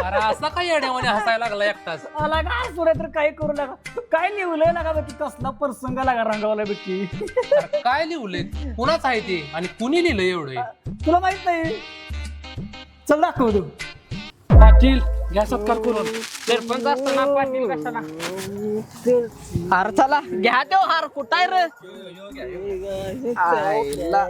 अरे असा काय येड्यावाने हसायला लागला एकटाच. आला काय सुरे तर काही करू नका. काय लिहलंय ना का बघी कसला प्रसंग लागा रंगावला बघी. अरे काय लिहलंय कुणाच आहे ते आणि कुणी लिहिलंय एवढं. तुला माहित नाही. चल दाखव तू. पाटील घ्या सत्कार करून. सरपंच असताना पाटील कशाला. हार चला घ्या तो हार कुठाय रे आईला.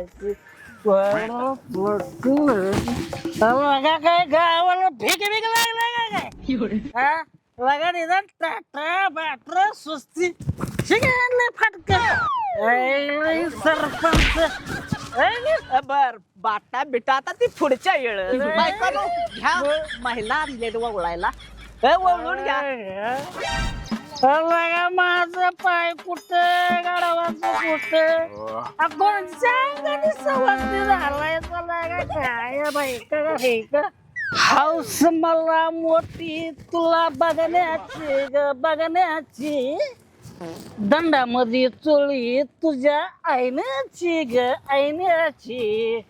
बघा काय गावाला भेग भेग लागला काय बघा निदान टाटा बॅटर सुस्ती शिकायला फटका सरपंच. बर बाटा बिटा आता ती पुढच्या वेळ बायकानो घ्या महिला आणलेत वळायला वळून घ्या. बघा माझं पाय कुठं गाडवाचं कुठं कोणच्या अंगाने सवस्ती झालाय काय बाई का हाऊस मला मोठी तुला बघण्याची ग बघण्याची दंडामध्ये चोळी तुझ्या आईण्याची ग आईण्याची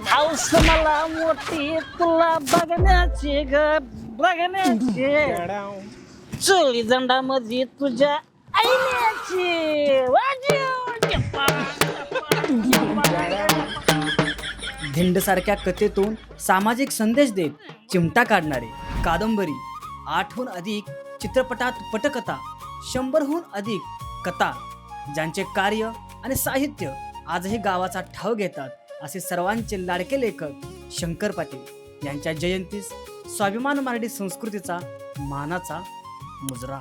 हाऊस मला मोठी तुला बघण्याची ग बघण्याची चोळी दंडामध्ये तुझ्या आईण्याची धिंडसारख्या कथेतून सामाजिक संदेश देत चिमटा काढणारे कादंबरी 8हून अधिक चित्रपटात पटकथा 100हून अधिक कथा ज्यांचे कार्य आणि साहित्य आजही गावाचा ठाव घेतात असे सर्वांचे लाडके लेखक शंकर पाटील यांच्या जयंतीस स्वाभिमान मराठी संस्कृतीचा मानाचा मुजरा.